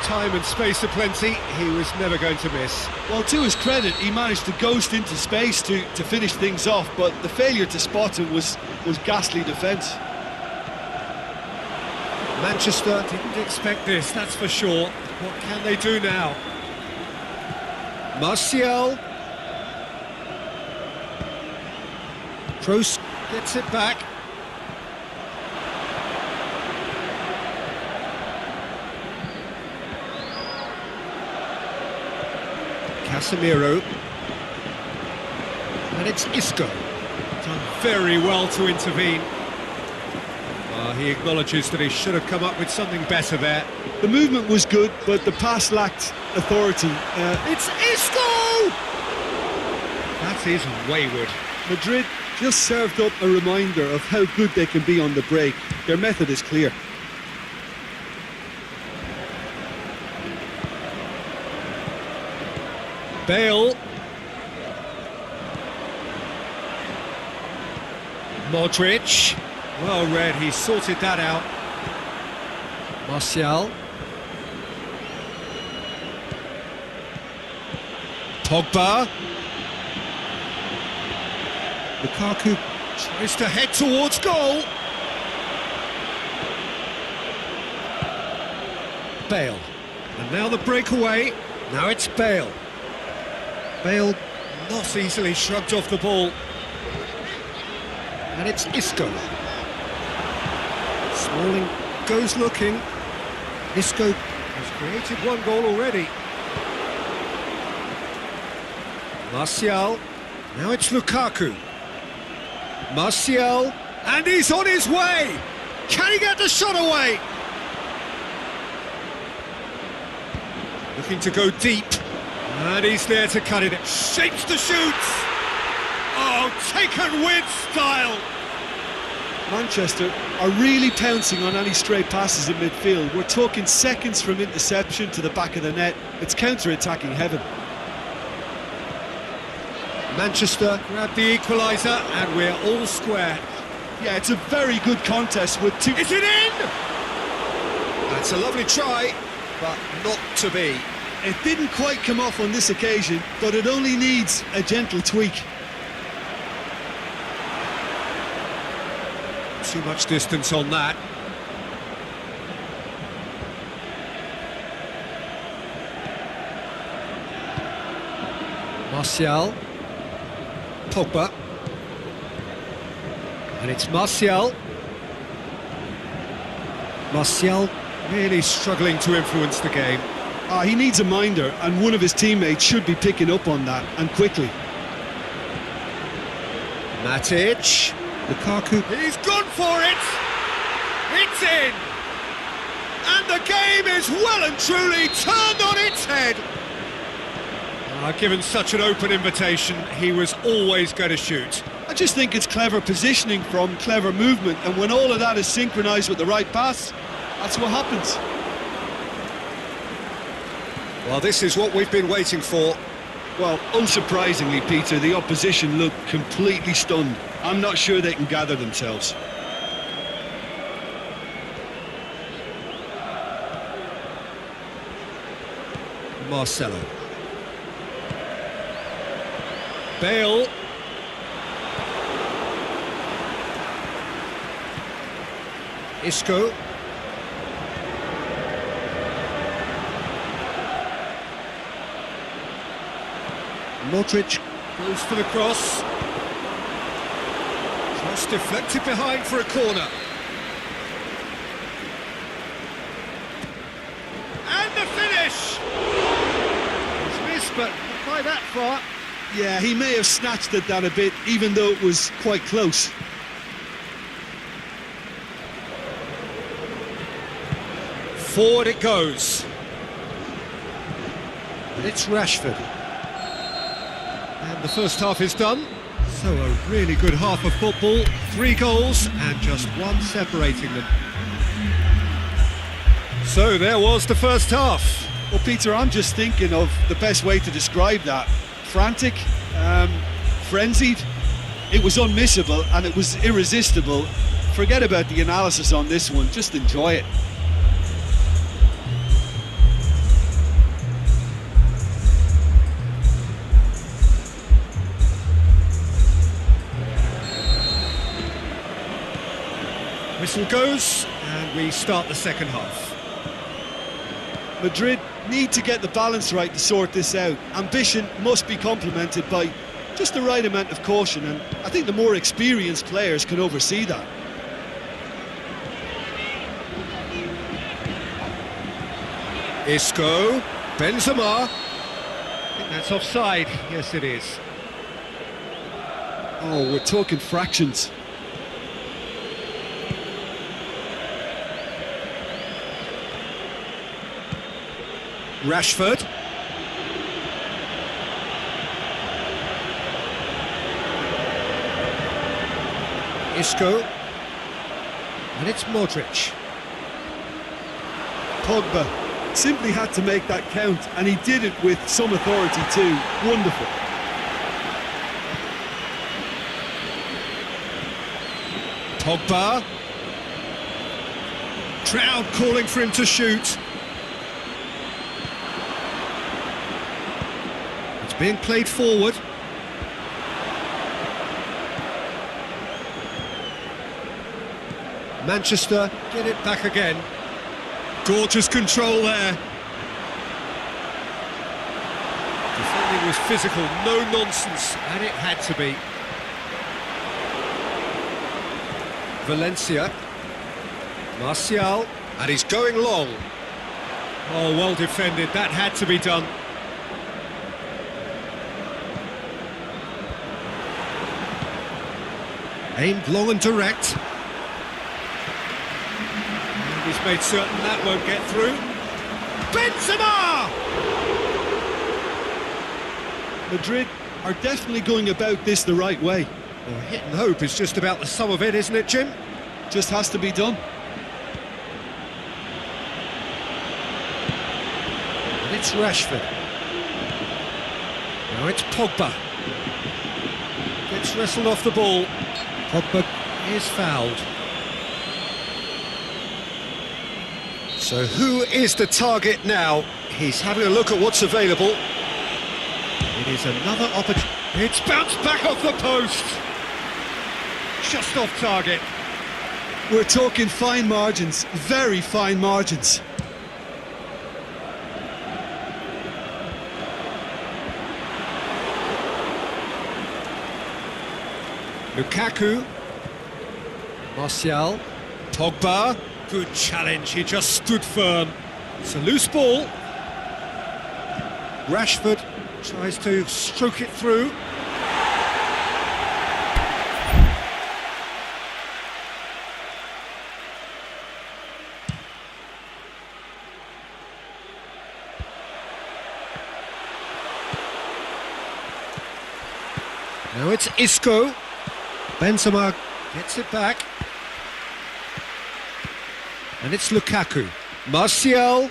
Time and space aplenty, he was never going to miss. Well, to his credit, he managed to ghost into space to finish things off, but the failure to spot him was ghastly defence. Manchester didn't expect this, that's for sure. What can they do now? Martial. Kroos gets it back. Casemiro. And it's Isco. Done very well to intervene. He acknowledges that he should have come up with something better there. The movement was good, but the pass lacked authority. It's Isco! That is wayward. Madrid just served up a reminder of how good they can be on the break. Their method is clear. Bale. Modric. Well read, he sorted that out. Martial. Pogba. Lukaku tries to head towards goal. Bale. And now the breakaway. Now it's Bale. Bale not easily shrugged off the ball. And it's Isco. Smalling goes looking. Isco has created one goal already. Martial. Now it's Lukaku. Martial. And he's on his way! Can he get the shot away? Looking to go deep. And he's there to cut it. Shapes the shoots! Oh, taken with style! Manchester are really pouncing on any stray passes in midfield. We're talking seconds from interception to the back of the net. It's counter-attacking heaven. Manchester grab the equaliser and we're all square. Yeah, it's a very good contest with two... Is it in? That's a lovely try, but not to be. It didn't quite come off on this occasion, but it only needs a gentle tweak. Too much distance on that. Martial. Pogba. And it's Martial. Martial really struggling to influence the game. He needs a minder, and one of his teammates should be picking up on that, and quickly. Matic. Lukaku. He's gone for it! It's in! And the game is well and truly turned on its head! Given such an open invitation, he was always going to shoot. I just think it's clever positioning from clever movement, and when all of that is synchronised with the right pass, that's what happens. Well, this is what we've been waiting for. Well, unsurprisingly, Peter, the opposition look completely stunned. I'm not sure they can gather themselves. Marcelo. Bale. Isco. Modric goes for the cross. Cross deflected behind for a corner. And the finish! It's missed, but not by that far. Yeah, he may have snatched at that a bit, even though it was quite close. Forward it goes. And it's Rashford. And the first half is done. So a really good half of football. 3 goals and just one separating them. So there was the first half. Well, Peter, I'm just thinking of the best way to describe that. Frantic, frenzied. It was unmissable and it was irresistible. Forget about the analysis on this one, just enjoy it. whistle goes, and we start the second half. Madrid need to get the balance right to sort this out. Ambition must be complemented by just the right amount of caution, and I think the more experienced players can oversee that. Isco, Benzema. I think that's offside. Yes, it is. Oh, we're talking fractions. Rashford. Isco. And it's Modric. Pogba simply had to make that count, and he did it with some authority too. Wonderful. Pogba. Crowd calling for him to shoot. It's being played forward. Manchester get it back again. Gorgeous control there. Defending was physical, no nonsense, and it had to be. Valencia. Martial, and he's going long. Oh, well defended, that had to be done. Aimed long and direct. And he's made certain that won't get through. Benzema! Madrid are definitely going about this the right way. Well, hit and hope is just about the sum of it, isn't it, Jim? Just has to be done. And it's Rashford. Now it's Pogba. Gets wrestled off the ball. Pogba is fouled. So who is the target now? He's having a look at what's available. It is another opportunity. It's bounced back off the post. Just off target. We're talking fine margins, very fine margins. Lukaku. Martial. Pogba. Good challenge, he just stood firm. It's a loose ball. Rashford tries to stroke it through. Now it's Isco. Benzema gets it back. And it's Lukaku. Martial.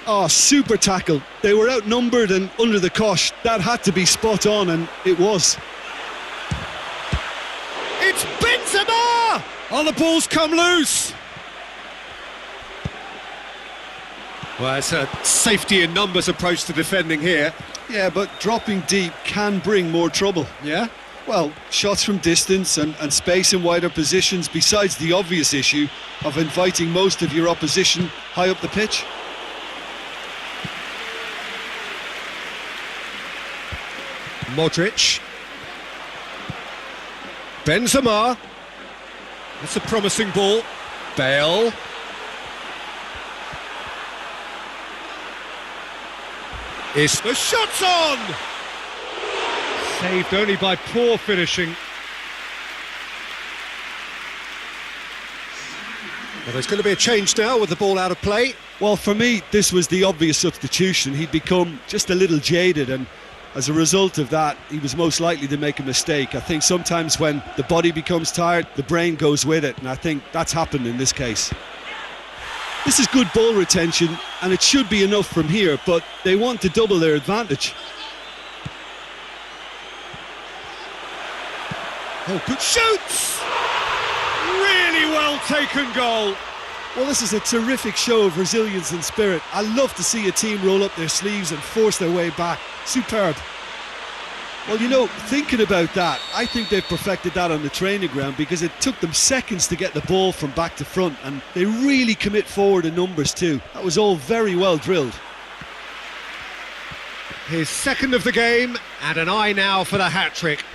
Oh, super tackle. They were outnumbered and under the cosh. That had to be spot on, and it was. It's Benzema! Oh, the ball's come loose. Well, it's a safety in numbers approach to defending here. Yeah, but dropping deep can bring more trouble. Yeah? Well, shots from distance and space in wider positions, besides the obvious issue of inviting most of your opposition high up the pitch. Modric. Benzema. That's a promising ball. Bale. The shot's on! Saved only by poor finishing. Well, there's going to be a change now with the ball out of play. Well, for me, this was the obvious substitution. He'd become just a little jaded, and as a result of that, he was most likely to make a mistake. I think sometimes when the body becomes tired, the brain goes with it, and I think that's happened in this case. This is good ball retention, and it should be enough from here, but they want to double their advantage. Oh, good shoots! Really well taken goal. Well, this is a terrific show of resilience and spirit. I love to see a team roll up their sleeves and force their way back. Superb. Well, you know, thinking about that, I think they've perfected that on the training ground because it took them seconds to get the ball from back to front, and they really commit forward in numbers too. That was all very well drilled. His second of the game, and an eye now for the hat-trick.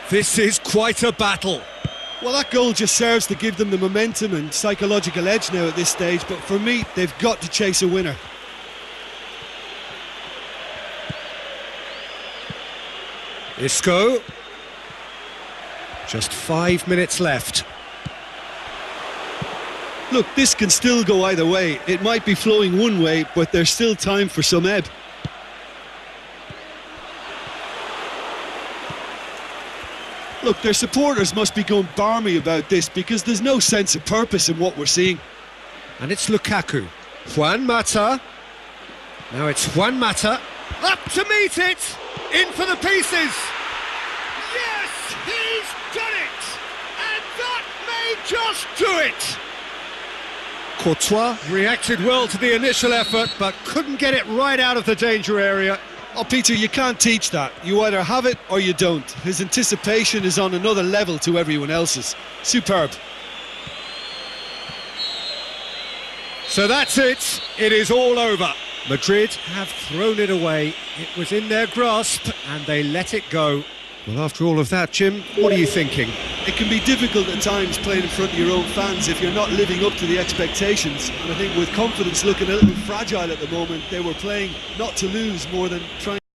This is quite a battle. Well, that goal just serves to give them the momentum and psychological edge now at this stage, but for me, they've got to chase a winner. Isco. Just 5 minutes left. Look, this can still go either way. It might be flowing one way, but there's still time for some ebb. Look, their supporters must be going barmy about this because there's no sense of purpose in what we're seeing. And it's Lukaku. Juan Mata. Now it's Juan Mata. Up to meet it! In for the pieces! Yes, he's done it! And that may just do it! Courtois reacted well to the initial effort, but couldn't get it right out of the danger area. Oh, Peter, you can't teach that. You either have it or you don't. His anticipation is on another level to everyone else's. Superb. So that's it. It is all over. Madrid have thrown it away. It was in their grasp and they let it go. Well, after all of that, Jim, what are you thinking? It can be difficult at times playing in front of your own fans if you're not living up to the expectations. And I think with confidence looking a little fragile at the moment, they were playing not to lose more than trying